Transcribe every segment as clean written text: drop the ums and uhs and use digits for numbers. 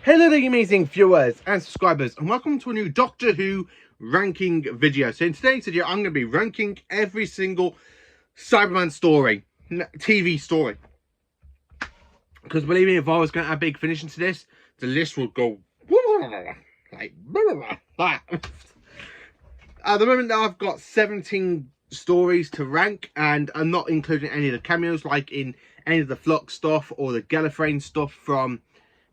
Hello there, you amazing viewers and subscribers, and welcome to a new Doctor Who ranking video. So in today's video, I'm going to be ranking every single Cyberman story, TV story. Because believe me, if I was going to add big finish into this, the list would go like that. At the moment, I've got 17 stories to rank, and I'm not including any of the cameos, like in any of the Flux stuff or the Gallifreyan stuff from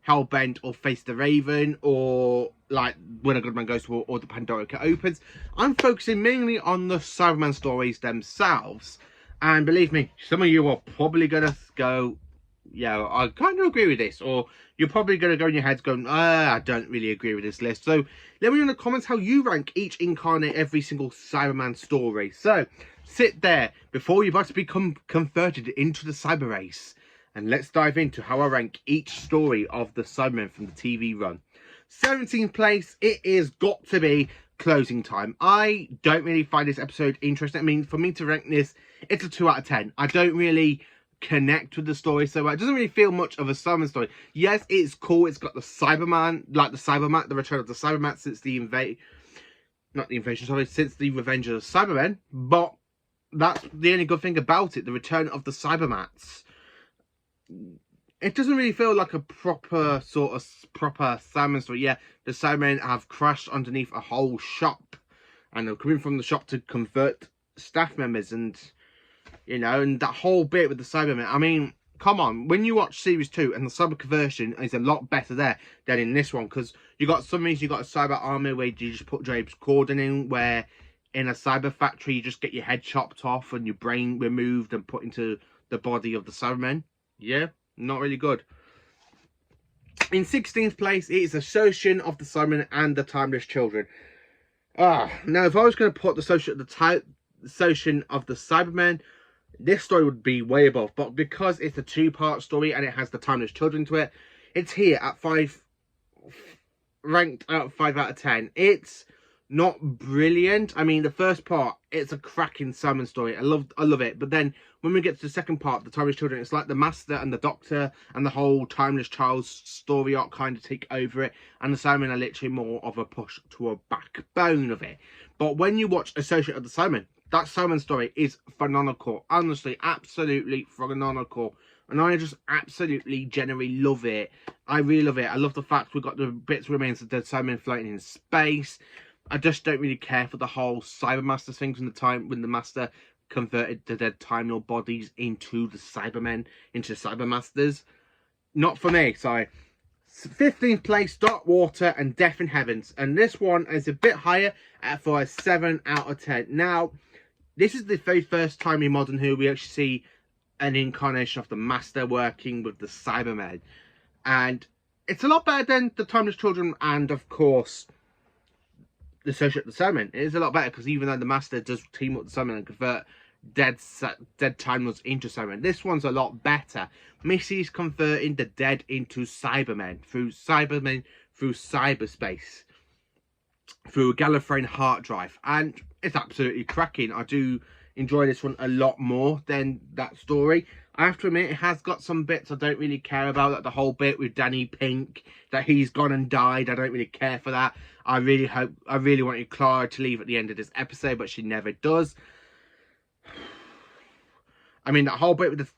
Hellbent or Face the Raven, or like When a Good Man Goes to War or the Pandorica Opens. I'm focusing mainly on the Cyberman stories themselves, and believe me, some of you are probably gonna go, yeah, I kind of agree with this, or you're probably gonna go in your heads going, I don't really agree with this list. So let me know in the comments how you rank each incarnate every single Cyberman story. So sit there before you're about to become converted into the cyber race, and let's dive into how I rank each story of the Cybermen from the TV run. 17th place, it is got to be Closing Time. I don't really find this episode interesting. I mean, for me to rank this, it's a 2 out of 10. I don't really connect with the story so much. It doesn't really feel much of a Cyberman story. Yes, it's cool. It's got the Cyberman, like the Cyberman, the return of the Cyberman since the since the Revenge of the Cybermen. But that's the only good thing about it, the return of the Cybermats. It doesn't really feel like a proper Cyberman story. Yeah, the Cybermen have crashed underneath a whole shop, and they're coming from the shop to convert staff members, and you know, and that whole bit with the Cybermen. I mean, come on, when you watch series 2, and the cyber conversion is a lot better there than in this one, because you got some reason you got a cyber armor where you just put James Corden in, where in a cyber factory you just get your head chopped off and your brain removed and put into the body of the Cybermen. Yeah, not really good. In 16th place, it is Assertion of the Cybermen and the Timeless Children. Now if I was going to put the Assertion of the Cybermen, this story would be way above, but because it's a 2-part story and it has the Timeless Children to it, it's here at 5, ranked out 5 out of 10. It's not brilliant. I mean, the first part, it's a cracking Cyberman story. I love it. But then when we get to the second part, the Timeless Children, it's like the Master and the Doctor and the whole Timeless Child's story arc kind of take over it, and the Cybermen are literally more of a push to a backbone of it. But when you watch Associate of the Cybermen, that Cyberman story is phenomenal. Honestly, absolutely phenomenal. And I just absolutely genuinely love it. I really love it. I love the fact we've got the bits remains of the Cybermen floating in space. I just don't really care for the whole Cybermasters thing from the time when the Master converted the dead Time Lord bodies into the Cybermen, into Cybermasters. Not for me, sorry. 15th place, Dark Water and Death in Heavens. And this one is a bit higher for a 7 out of 10. Now, this is the very first time in Modern Who we actually see an incarnation of the Master working with the Cybermen. And it's a lot better than the Timeless Children and, of course, the Associate of the Cybermen. It is a lot better because even though the Master does team up with the Cybermen and convert dead Time Lords into Cybermen, this one's a lot better. Missy's converting the dead into Cybermen through cyberspace, through a Gallifreyan hard drive, and it's absolutely cracking. I do enjoy this one a lot more than that story. I have to admit, it has got some bits I don't really care about, like the whole bit with Danny Pink, that he's gone and died. I don't really care for that. I really wanted Clara to leave at the end of this episode, but she never does. I mean, that whole bit with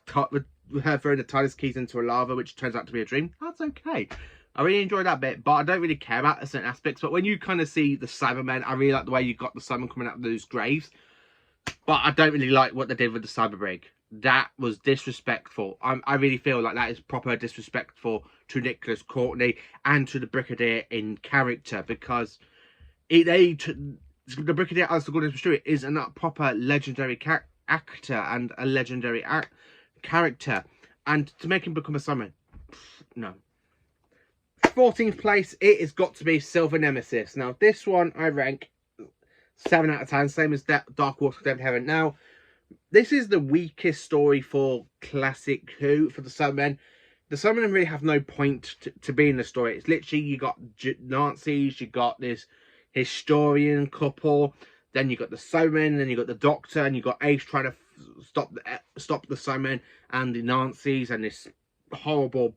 her throwing the TARDIS keys into a lava, which turns out to be a dream, that's okay. I really enjoyed that bit, but I don't really care about certain aspects. But when you kind of see the Cybermen, I really like the way you got the Cybermen coming out of those graves. But I don't really like what they did with the Cyberbrig. That was disrespectful. I really feel like that is proper disrespectful to Nicholas Courtney and to the Brigadier in character, because the Brigadier Alistair Gordon-Stewart is a proper legendary actor and a legendary character, and to make him become a Cyberman, no. 14th place, it has got to be Silver Nemesis. Now this one I rank 7 out of 10, same as Dark Water, Death in Heaven. Now this is the weakest story for classic Who, for the Cybermen. The Cybermen really have no point to be in the story. It's literally, you got Nazis, you got this historian couple, then you got the Cybermen, then you got the Doctor, and you got Ace trying to stop the Cybermen and the Nazis, and this horrible,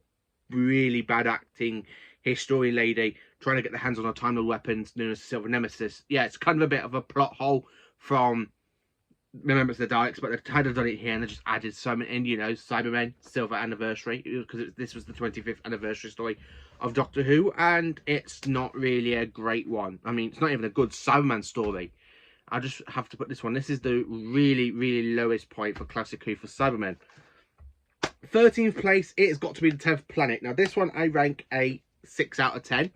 really bad acting historian lady trying to get their hands on a Time Lord weapons known as the Silver Nemesis. Yeah, it's kind of a bit of a plot hole from Remembrance of the Daleks, but they've kind of done it here and they just added some in, you know, Cybermen, Silver Anniversary, because this was the 25th anniversary story of Doctor Who, and it's not really a great one. I mean, it's not even a good Cyberman story. I just have to put this one. This is the really, really lowest point for Classic Who for Cybermen. 13th place, it's got to be the 10th Planet. Now, this one I rank a 6 out of 10.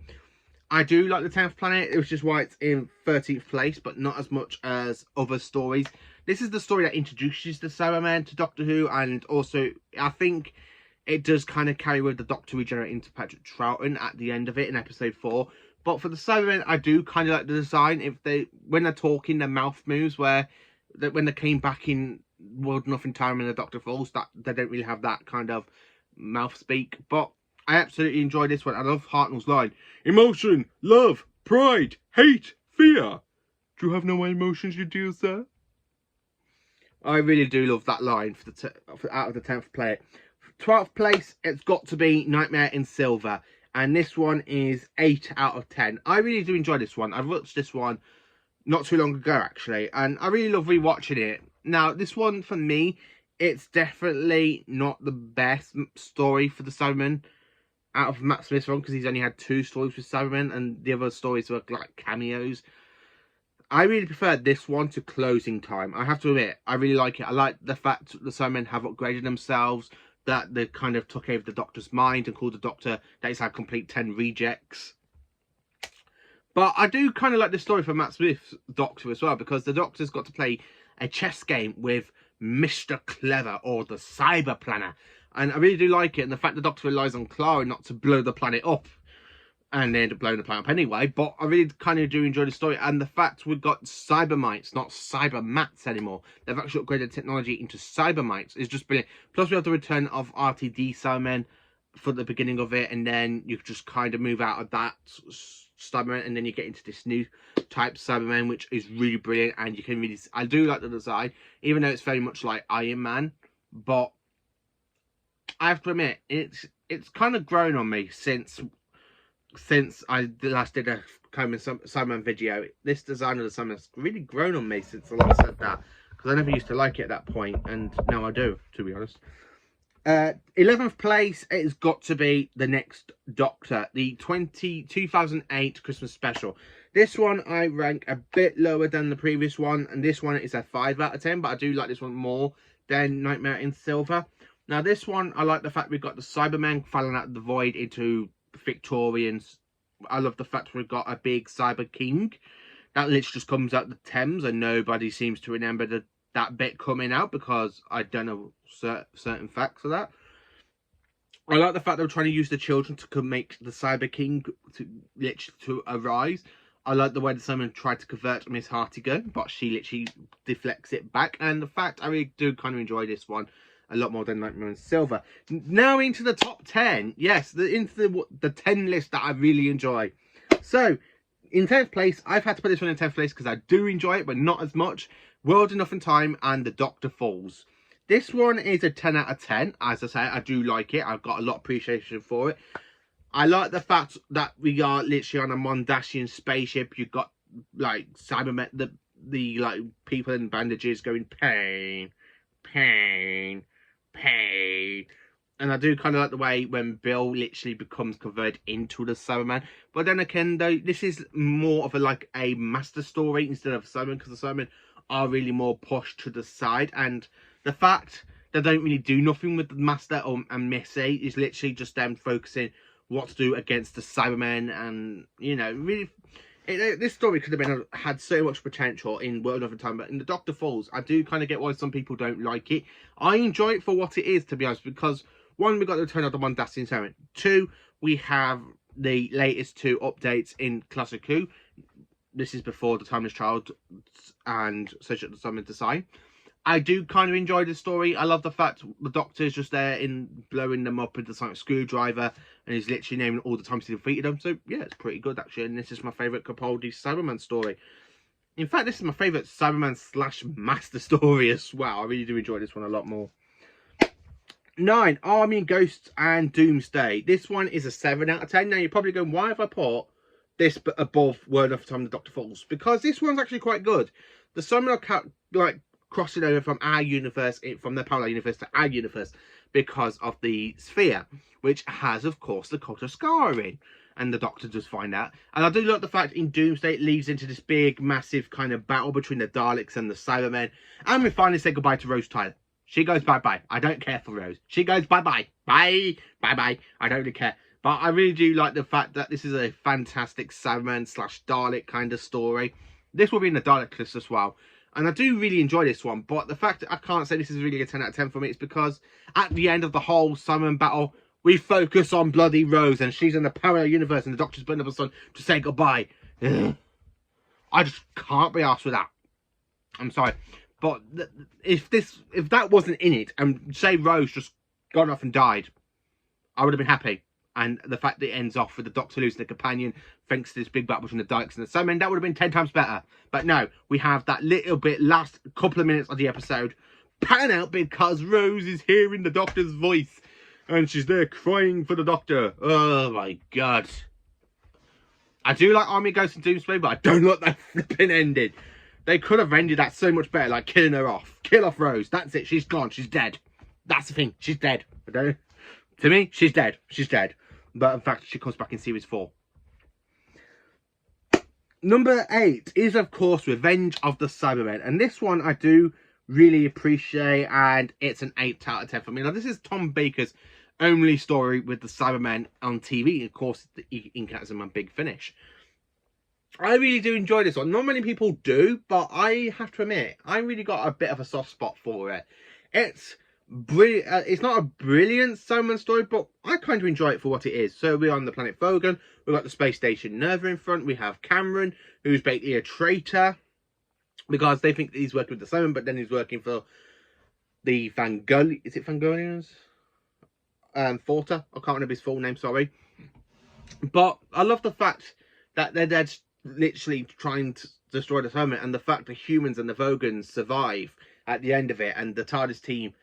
I do like the 10th Planet, which is why it's in 13th place, but not as much as other stories. This is the story that introduces the Cybermen to Doctor Who, and also I think it does kind of carry with the Doctor regenerating to Patrick Troughton at the end of it in episode 4. But for the Cybermen, I do kind of like the design. When they're talking, their mouth moves, when they came back in World Nothing Time and the Doctor Falls, that they don't really have that kind of mouth speak. But I absolutely enjoy this one. I love Hartnell's line: emotion, love, pride, hate, fear. Do you have no emotions, you dear sir? I really do love that line out of the 10th player. 12th place, it's got to be Nightmare in Silver. And this one is 8 out of 10. I really do enjoy this one. I've watched this one not too long ago, actually. And I really love rewatching it. Now, this one, for me, it's definitely not the best story for the Cybermen out of Matt Smith's one, because he's only had 2 stories with Cybermen, and the other stories were like cameos. I really prefer this one to Closing Time. I have to admit, I really like it. I like the fact that the Cybermen have upgraded themselves, that they kind of took over the Doctor's mind and called the Doctor that he's had complete 10 rejects. But I do kind of like the story for Matt Smith's Doctor as well, because the Doctor's got to play a chess game with Mr. Clever, or the Cyber Planner. And I really do like it. And the fact the Doctor relies on Clara not to blow the planet up. And they end up blowing the planet up anyway. But I really kind of do enjoy the story. And the fact we've got Cybermites, not Cybermats anymore. They've actually upgraded technology into Cybermites. Is just brilliant. Plus we have the return of RTD Cybermen for the beginning of it. And then you just kind of move out of that Cybermen. And then you get into this new type Cybermen, which is really brilliant. And you can really... I do like the design. Even though it's very much like Iron Man. But I have to admit, it's kind of grown on me since I last did a kind of Cyberman video. This design of the Cyberman has really grown on me since I last said that, because I never used to like it at that point, and now I do, to be honest. 11th place, it's got to be The Next Doctor, the 2008 Christmas special. This one I rank a bit lower than the previous one, and this one is a 5 out of 10, but I do like this one more than Nightmare in Silver. Now this one, I like the fact we've got the Cybermen falling out of the void into Victorians. I love the fact we've got a big Cyber King that literally just comes out the Thames, and nobody seems to remember that bit coming out, because I don't know certain facts of that. I like the fact they're trying to use the children to make the Cyber King to arise. I like the way that someone tried to convert Miss Hartigan, but she literally deflects it back. And the fact I really do kind of enjoy this one a lot more than Nightmare in Silver. Now into the top 10. Yes, into the 10 list that I really enjoy. So, in 10th place, I've had to put this one in 10th place because I do enjoy it, but not as much. World Enough in Time and The Doctor Falls. This one is a 10 out of 10. As I say, I do like it. I've got a lot of appreciation for it. I like the fact that we are literally on a Mondasian spaceship. You've got, like, Cybermen, the like, people in bandages going, pain, pain, pain. And I do kind of like the way when Bill literally becomes converted into the Cyberman. But then again, though, this is more of a master story instead of Cyberman, because the Cybermen are really more pushed to the side. And the fact they don't really do nothing with the Master and Missy is literally just them focusing what to do against the Cybermen. And, you know, really... this story could have had so much potential in World of Time, but in The Doctor Falls, I do kind of get why some people don't like it. I enjoy it for what it is, to be honest, because one, we got the return of the Mondasian Cybermen. 2, we have the latest 2 updates in Classic Who. This is before the Timeless Child and Search of the Cybermen Design. I do kind of enjoy the story. I love the fact the Doctor is just there in blowing them up with the sonic screwdriver, and he's literally naming all the times he defeated them. So yeah, it's pretty good actually. And this is my favourite Capaldi Cyberman story. In fact, this is my favourite Cyberman / Master story as well. I really do enjoy this one a lot more. 9, Army and Ghosts and Doomsday. This one is a 7 out of 10. Now, you're probably going, why have I put this above Word of Time the Doctor Falls? Because this one's actually quite good. The Cybermen are like crossing over from our universe, from the parallel universe to our universe, because of the sphere, which has, of course, the cult of Scarring. And the Doctor does find out. And I do like the fact in Doomsday it leads into this big, massive kind of battle between the Daleks and the Cybermen. And we finally say goodbye to Rose Tyler. She goes bye-bye. I don't care for Rose. She goes bye-bye. Bye. Bye-bye. I don't really care. But I really do like the fact that this is a fantastic Cyberman / Dalek kind of story. This will be in the Dalek list as well. And I do really enjoy this one. But the fact that I can't say this is really a 10 out of 10 for me is because at the end of the whole Cyberman battle, we focus on bloody Rose, and she's in the parallel universe, and the Doctor's putting up a son to say goodbye. Ugh. I just can't be arsed with that. I'm sorry, but if that wasn't in it, and say Rose just gone off and died, I would have been happy. And the fact that it ends off with the Doctor losing a companion thanks to this big battle between the Daleks and the Cybermen, that would have been 10 times better. But no, we have that little bit last couple of minutes of the episode pan out because Rose is hearing the Doctor's voice. And she's there crying for the Doctor. Oh my god. I do like Army Ghost and Doomsday, but I don't like that flipping ending. They could have ended that so much better, like killing her off. Kill off Rose. That's it. She's gone. She's dead. That's the thing. She's dead. To me, she's dead. She's dead. But in fact, she comes back in series 4. Number 8 is, of course, Revenge of the Cybermen. And this one I do really appreciate, and it's an 8 out of 10 for me. Now, this is Tom Baker's only story with the Cybermen on TV. Of course, the Incatism and Big Finish. I really do enjoy this one. Not many people do, but I have to admit, I really got a bit of a soft spot for it. It's brilliant. It's not a brilliant Cyberman story, but I kind of enjoy it for what it is. So we're on the planet Vogan. We've got the space station Nerva in front. We have Cameron, who's basically a traitor because they think that he's working with the Cybermen, but then he's working for the Fangolians. Is it Fangolians? Forter. I can't remember his full name, sorry. But I love the fact that they're literally trying to destroy the Cybermen, and the fact the humans and the Vogans survive at the end of it, and the TARDIS team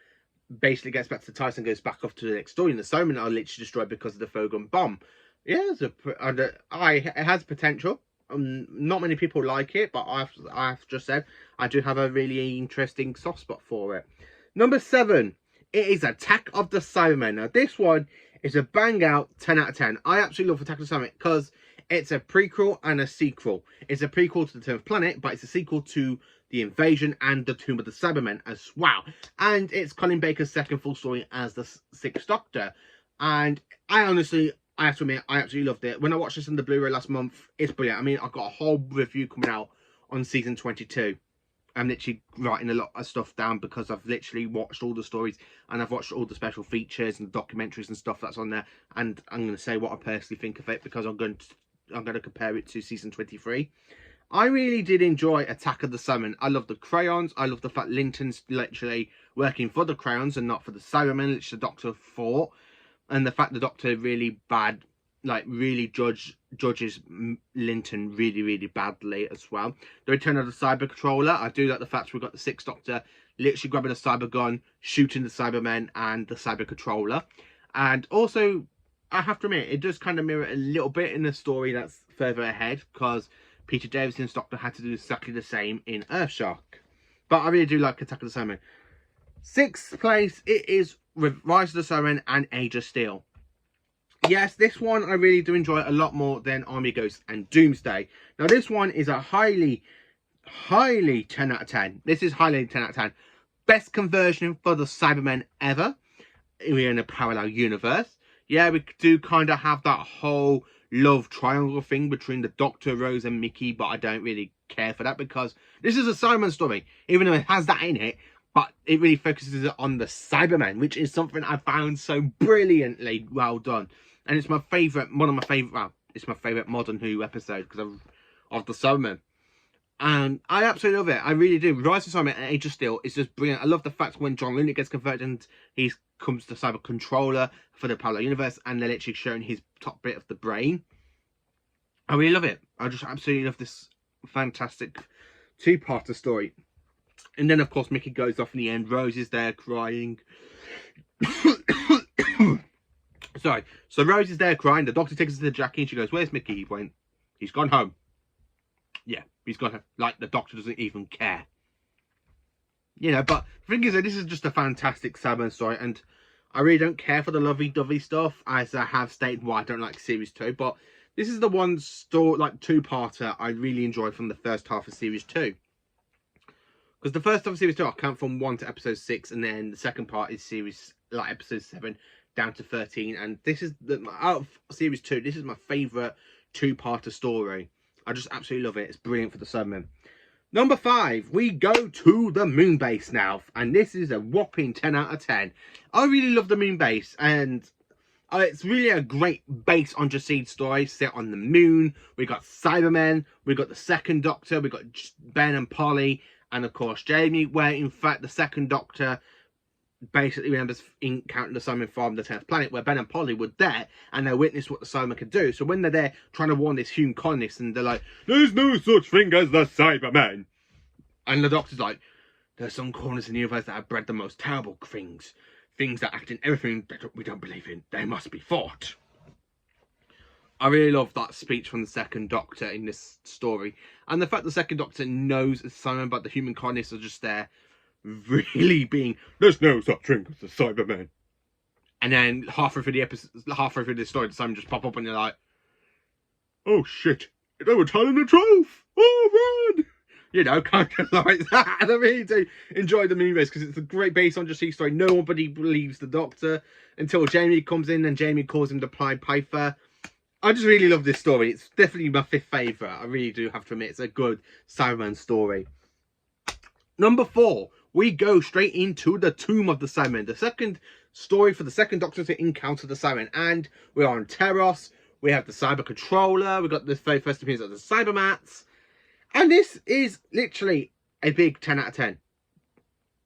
basically gets back to Tyson and goes back off to the next story, and the Cybermen are literally destroyed because of the Vogan bomb. Yeah, it has potential. Not many people like it, but I've just said I do have a really interesting soft spot for it. Number 7. It is Attack of the Cybermen. Now, this one is a bang out 10 out of 10. I absolutely love Attack of the Cybermen because it's a prequel and a sequel. It's a prequel to the 10th Planet, but it's a sequel to the Invasion and the Tomb of the Cybermen as well. And it's Colin Baker's second full story as the 6th Doctor. And I have to admit, I absolutely loved it. When I watched this on the Blu-ray last month, it's brilliant. I mean, I've got a whole review coming out on season 22. I'm literally writing a lot of stuff down because I've literally watched all the stories and I've watched all the special features and documentaries and stuff that's on there, and I'm going to say what I personally think of it because I'm going to compare it to season 23. I really did enjoy Attack of the Cybermen. I love the crayons. I love the fact Linton's literally working for the crayons and not for the Cybermen, which the Doctor fought, and the fact the Doctor really judges Linton really badly as well. The return of the Cyber Controller. I do like the fact we've got the 6th Doctor literally grabbing a cyber gun, shooting the Cybermen and the Cyber Controller. And also, I have to admit, it does kind of mirror a little bit in the story that's further ahead, because Peter Davison's Doctor had to do exactly the same in Earthshock. But I really do like Attack of the Cybermen. 6th place, it is Rise of the Cybermen and Age of Steel. Yes, this one I really do enjoy a lot more than Army Ghost and Doomsday. Now, this one is a highly 10 out of 10. This is highly 10 out of 10. Best conversion for the Cybermen ever. We're in a parallel universe. Yeah, we do kind of have that whole love triangle thing between the Doctor, Rose and Mickey, but I don't really care for that because this is a Cyberman story, even though it has that in it. But it really focuses on the Cybermen, which is something I found so brilliantly well done. And it's my favourite, it's my favourite Modern Who episode because of the Cybermen. And I absolutely love it. I really do. Rise of the Cybermen and Age of Steel is just brilliant. I love the fact when John Lennon gets converted and he comes to Cyber Controller for the parallel universe, and they're literally showing his top bit of the brain. I really love it. I just absolutely love this fantastic two-parter story. And then, of course, Mickey goes off in the end. Rose is there crying. Sorry. So Rose is there crying. The doctor takes her to the Jackie and she goes, "Where's Mickey?" He went, "He's gone home." Yeah, he's gone home. Like, the doctor doesn't even care. You know, but the thing is that this is just a fantastic Cybermen story, and I really don't care for the lovey-dovey stuff, as I have stated why I don't like Series 2, but this is the one story, like, two-parter I really enjoyed from the first half of Series 2. Because the first half of Series 2, I count from 1 to episode 6, and then the second part is series, like, episode 7 down to 13, and this is, out of Series 2, this is my favourite two-parter story. I just absolutely love it. It's brilliant for the Cybermen. Number 5, we go to the moon base now, and this is a whopping 10 out of 10. I really love the moon base, and it's really a great base on Jacide story, set on the moon. We got Cybermen, we got the second Doctor, we got Ben and Polly, and of course Jamie, where in fact the second Doctor basically remembers encountering the Cybermen from the 10th planet, where Ben and Polly were there and they witnessed what the Cybermen could do. So when they're there trying to warn this human colonist, and they're like, "There's no such thing as the Cybermen," and the Doctor's like, "There's some corners in the universe that have bred the most terrible things that act in everything that we don't believe in. They must be fought." I really love that speech from the second Doctor in this story, and the fact the second Doctor knows it's Cybermen, but the human colonists are just there really being, "There's no such thing as the Cybermen." And then halfway through the episode, halfway through the story, the Cybermen just pop up and you're like, "Oh shit, they were telling the truth. Oh, run!" You know, kind of like that. And I really do enjoy the moon base because it's a great base on Jacide story. Nobody believes the Doctor until Jamie comes in and Jamie calls him the Pied Piper. I just really love this story. It's definitely my 5th favourite. I really do have to admit, it's a good Cyberman story. Number 4, we go straight into the Tomb of the Cybermen, the second story for the second Doctor to encounter the Cybermen. And we're on Terrace. We have the Cyber Controller. We got the very first appearance of the Cybermats. And this is literally a big 10 out of 10.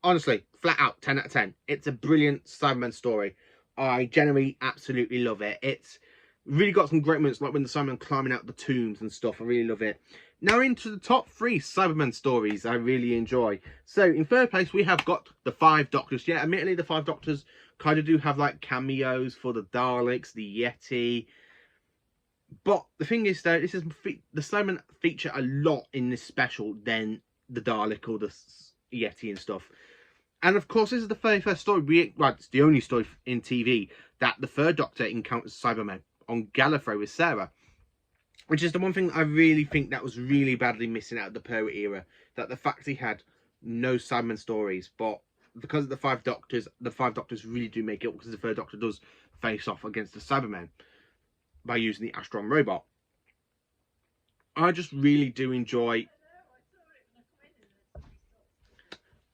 Honestly, flat out 10 out of 10. It's a brilliant Cyberman story. I generally absolutely love it. It's really got some great moments, like when the Cybermen climbing out the tombs and stuff. I really love it. Now into the top 3 Cyberman stories I really enjoy. So in third place, we have got the 5 Doctors. Yeah, admittedly, the 5 Doctors kind of do have like cameos for the Daleks, the Yeti. But the thing is, though, this is the Cybermen feature a lot in this special than the Dalek or the Yeti and stuff. And of course, this is the very first story. Well, it's the only story in TV that the 3rd Doctor encounters Cybermen on Gallifrey with Sarah, which is the one thing I really think that was really badly missing out of the Pertwee era. That the fact he had no Cybermen stories, but because of the 5 Doctors really do make it up, because the 3rd Doctor does face off against the Cybermen by using the Astron robot. I just really do enjoy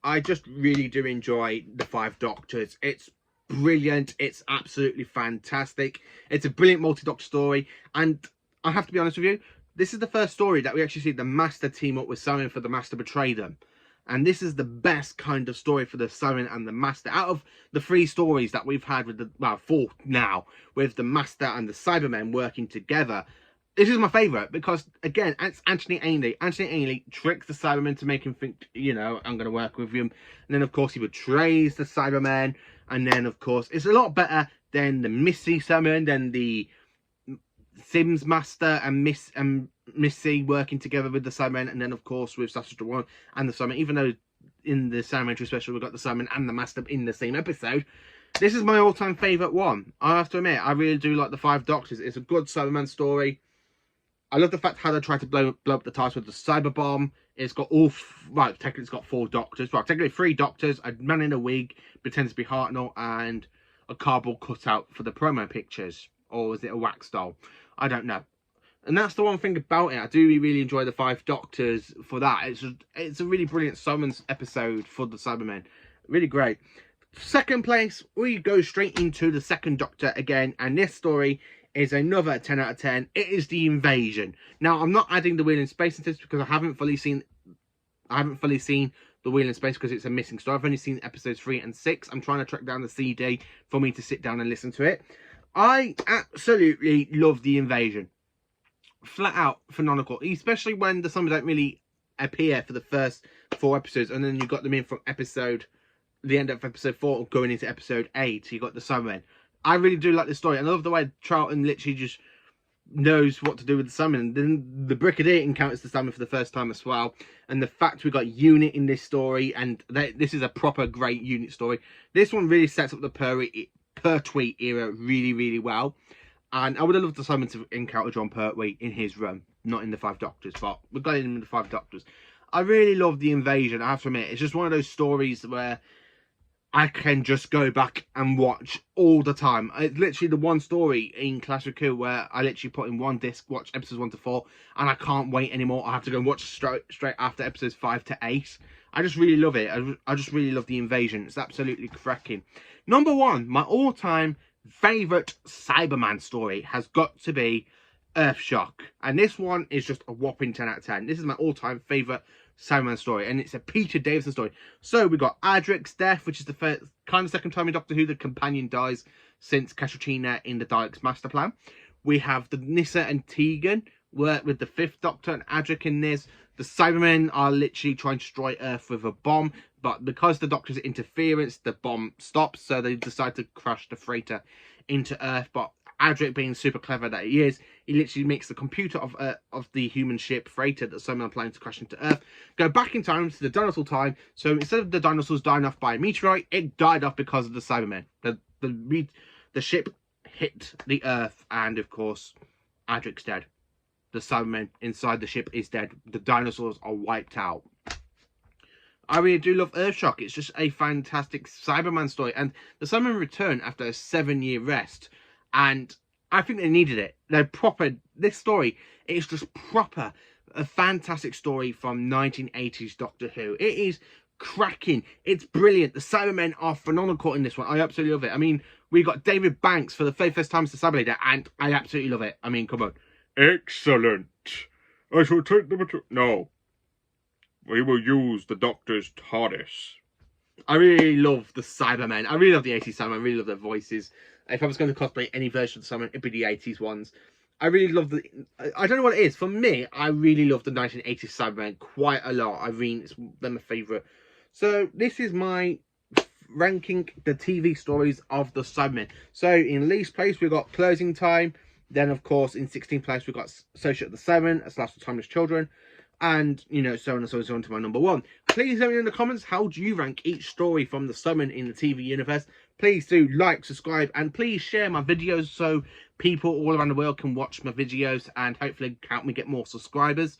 the 5 Doctors. It's brilliant. It's absolutely fantastic. It's a brilliant multi-Doctor story. And I have to be honest with you, this is the first story that we actually see the Master team up with Cybermen for the Master betray them. And this is the best kind of story for the Cybermen and the Master. Out of the 3 stories that we've had with the, well, 4 now, with the Master and the Cybermen working together, this is my favourite because, again, it's Anthony Ainley. Anthony Ainley tricks the Cybermen to make him think, you know, I'm going to work with him. And then, of course, he betrays the Cybermen. And then, of course, it's a lot better than the Missy Cybermen, than the Sims Master and Missy working together with the Cybermen, and then of course with Saturday One and the Cybermen. Even though in the Cybermen special we've got the Cybermen and the Master in the same episode, this is my all-time favourite one. I have to admit, I really do like the 5 Doctors. It's a good Cyberman story. I love the fact how they tried to blow up the TARDIS with the cyber bomb. It's got technically it's got 4 Doctors. Well, technically 3 Doctors, a man in a wig pretends to be Hartnell, and a cardboard cutout for the promo pictures. Or is it a wax doll? I don't know. And that's the one thing about it. I do really enjoy the 5 Doctors for that. It's a really brilliant Cybermen's episode for the Cybermen. Really great. Second place, we go straight into the second Doctor again. And this story is another 10 out of 10. It is The Invasion. Now, I'm not adding the Wheel in Space into this because I haven't fully seen the Wheel in Space because it's a missing story. I've only seen episodes 3 and 6. I'm trying to track down the CD for me to sit down and listen to it. I absolutely love The Invasion. Flat out phenomenal, especially when the Cybermen don't really appear for the first 4 episodes, and then you got them in from the end of episode 4 going into episode 8. You got the Cybermen. I really do like this story. I love the way Charlton literally just knows what to do with the salmon. And then the Brigadier encounters the salmon for the first time as well. And the fact we got unit in this story, and this is a proper great unit story. This one really sets up the Pertwee era really, really well. And I would have loved the salmon to encounter John Pertwee in his run, not in the Five Doctors, but we got him in the Five Doctors. I really love the invasion, I have to admit. It's just one of those stories where I can just go back and watch all the time. It's literally the one story in Classic Who where I literally put in one disc, watch episodes 1 to 4, and I can't wait anymore. I have to go and watch straight after episodes 5 to 8. I just really love it. I just really love the invasion. It's absolutely cracking. Number 1, my all-time favourite Cyberman story has got to be Earthshock. And this one is just a whopping 10 out of 10. This is my all-time favourite Cyberman story, and it's a Peter Davison story. So we got Adric's death, which is the first, kind of second time in Doctor Who the companion dies since Kashutina in the Daleks' master plan. We have the Nyssa and Tegan work with the 5th Doctor and Adric in this. The Cybermen are literally trying to destroy Earth with a bomb, but because the Doctor's interference, the bomb stops, so they decide to crash the freighter into Earth. But Adric, being super clever that he is, he literally makes the computer of the human ship freighter that Cybermen are planning to crash into Earth go back in time to the dinosaur time. So instead of the dinosaurs dying off by a meteorite, it died off because of the Cybermen. The ship hit the Earth, and of course, Adric's dead. The Cybermen inside the ship is dead. The dinosaurs are wiped out. I really do love Earthshock. It's just a fantastic Cyberman story. And the Cybermen return after a 7-year rest. And I think they needed it. They're proper. This story is just proper. A fantastic story from 1980s Doctor Who. It is cracking. It's brilliant. The Cybermen are phenomenal in this one. I absolutely love it. I mean, we got David Banks for the very first time as the Cyber Leader, and I absolutely love it. I mean, come on. Excellent. I shall take them to... No. We will use the Doctor's TARDIS. I really love the Cybermen. I really love the 80s Cybermen. I really love their voices. If I was going to cosplay any version of Cybermen, it'd be the 80s ones. I really love the... I don't know what it is. For me, I really love the 1980s Cybermen quite a lot. I mean, they're my favourite. So, this is my ranking the TV stories of the Cybermen. So, in least place, we've got Closing Time. Then, of course, in 16th place, we've got Associate of the Cybermen, A Slash of Timeless Children. And, you know, so on and so on to my number 1. Please let me know in the comments, how do you rank each story from the Cybermen in the TV universe? Please do like, subscribe, and please share my videos so people all around the world can watch my videos and hopefully help me get more subscribers.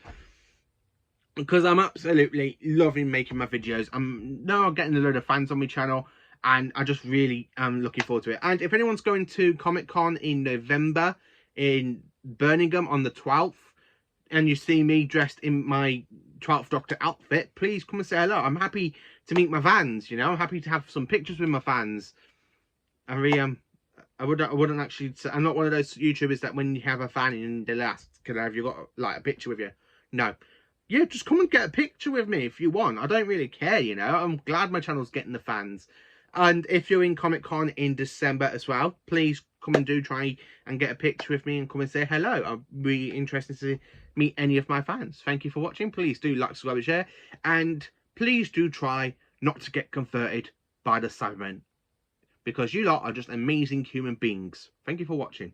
Because I'm absolutely loving making my videos. I'm now getting a load of fans on my channel, and I just really am looking forward to it. And if anyone's going to Comic-Con in November in Birmingham on the 12th, and you see me dressed in my 12th Doctor outfit, please come and say hello. I'm happy to meet my fans, you know. I'm happy to have some pictures with my fans. I really I wouldn't actually say, I'm not one of those YouTubers that when you have a fan and they'll ask, have you got like a picture with you? No. Yeah, just come and get a picture with me if you want. I don't really care, you know. I'm glad my channel's getting the fans. And if you're in Comic-Con in December as well, please come and do try and get a picture with me and come and say hello. I'd be interested to meet any of my fans. Thank you for watching. Please do like, subscribe, and share. And please do try not to get converted by the Cybermen, because you lot are just amazing human beings. Thank you for watching.